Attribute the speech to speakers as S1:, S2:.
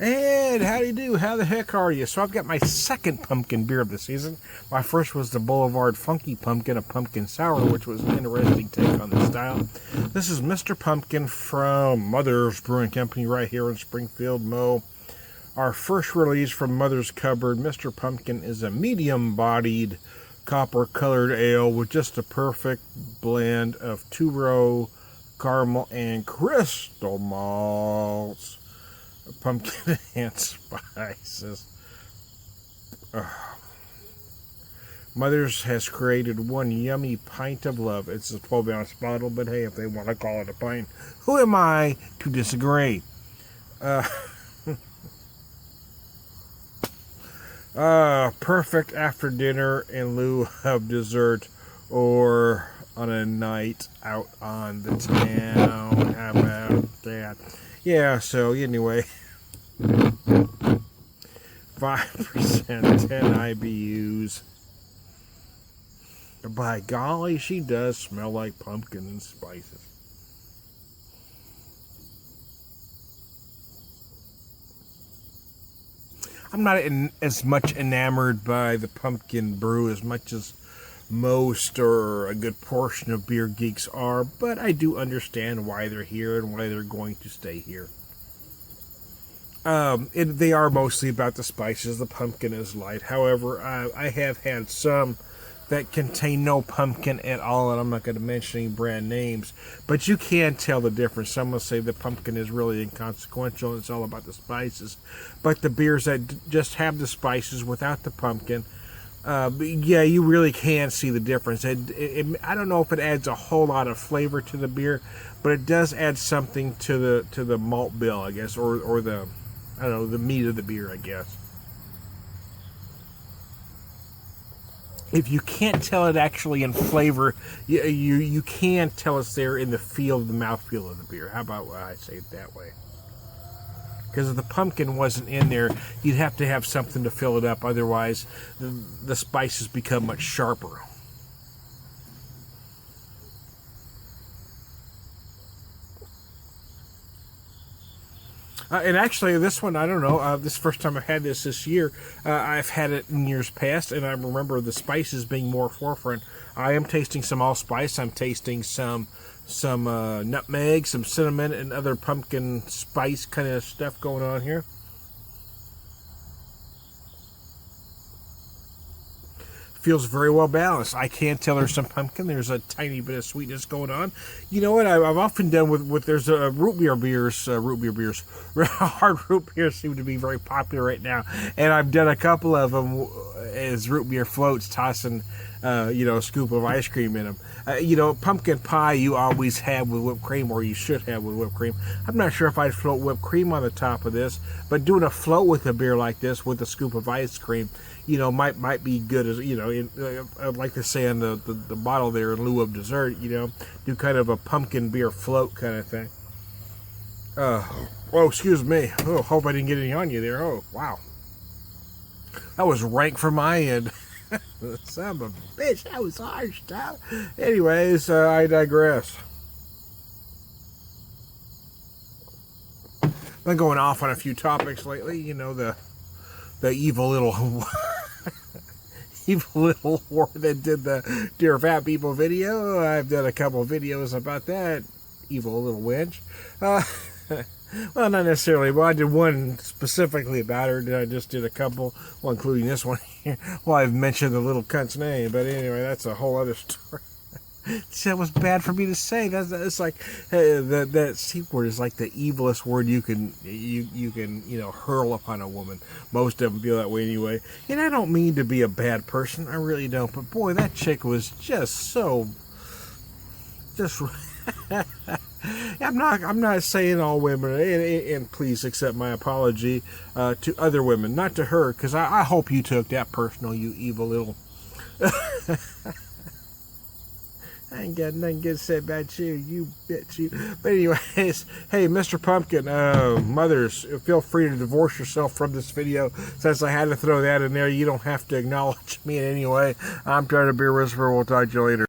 S1: And how do you do? How the heck are you? So I've got my second pumpkin beer of the season. My first was the Boulevard Funky Pumpkin, a pumpkin sour, which was an interesting take on the style. This is Mr. Pumpkin from Mother's Brewing Company right here in Springfield, Mo. Our first release from Mother's Cupboard. Mr. Pumpkin is a medium-bodied, copper-colored ale with just a perfect blend of two-row, caramel, and crystal malts. Pumpkin and spices. Mother's has created one yummy pint of love. It's a 12-ounce bottle, but hey, if they want to call it a pint, who am I to disagree? Perfect after dinner in lieu of dessert or on a night out on the town. How about that? Yeah, so anyway, 5%, 10 IBUs. By golly, she does smell like pumpkin and spices. I'm not as much enamored by the pumpkin brew as much as most or a good portion of beer geeks are, but I do understand why they're here and why they're going to stay here. They are mostly about the spices. The pumpkin is light. However, I have had some that contain no pumpkin at all, and I'm not going to mention any brand names, but you can tell the difference. Some will say the pumpkin is really inconsequential and it's all about the spices, but the beers that just have the spices without the pumpkin, yeah, you really can see the difference. I don't know if it adds a whole lot of flavor to the beer, but it does add something to the malt bill, I guess, or the, I don't know, the meat of the beer, I guess. If you can't tell it actually in flavor, you can tell it's there in the feel of the mouthfeel of the beer. How about I say it that way? Because if the pumpkin wasn't in there, you'd have to have something to fill it up. Otherwise, the spices become much sharper. And actually, this one, I don't know, this first time I've had this year. I've had it in years past, and I remember the spices being more forefront. I am tasting some allspice. I'm tasting some nutmeg, some cinnamon, and other pumpkin spice kind of stuff going on here. Feels very well balanced. I can tell there's some pumpkin. There's a tiny bit of sweetness going on. You know what? I've often done with there's root beer beers. Hard root beers seem to be very popular right now, and I've done a couple of them as root beer floats, tossing a scoop of ice cream in them. Pumpkin pie you always have with whipped cream, or you should have with whipped cream. I'm not sure if I'd float whipped cream on the top of this, but doing a float with a beer like this with a scoop of ice cream, might be good as, I'd like to say on the bottle there, in lieu of dessert, do kind of a pumpkin beer float kind of thing. Oh, excuse me. Oh, hope I didn't get any on you there. Oh, wow. That was rank for my end. Son of a bitch, that was harsh stuff. Anyways, I digress. Been going off on a few topics lately. The evil little evil little whore that did the Dear Fat People video. I've done a couple videos about that evil little wench. Well, not necessarily. Well, I did one specifically about her. I just did a couple, well, including this one here. Well, I've mentioned the little cunt's name, but anyway, that's a whole other story. That was bad for me to say. That's like that C word is like the evilest word you can hurl upon a woman. Most of them feel that way anyway. And I don't mean to be a bad person. I really don't. But boy, that chick was just I'm not saying all women, and please accept my apology to other women, not to her, because I hope you took that personal, you evil little. I ain't got nothing good to say about you bitch, you. But anyways, hey, Mr. Pumpkin, mothers, feel free to divorce yourself from this video. Since I had to throw that in there, you don't have to acknowledge me in any way. I'm trying to be a whisperer. We'll talk to you later.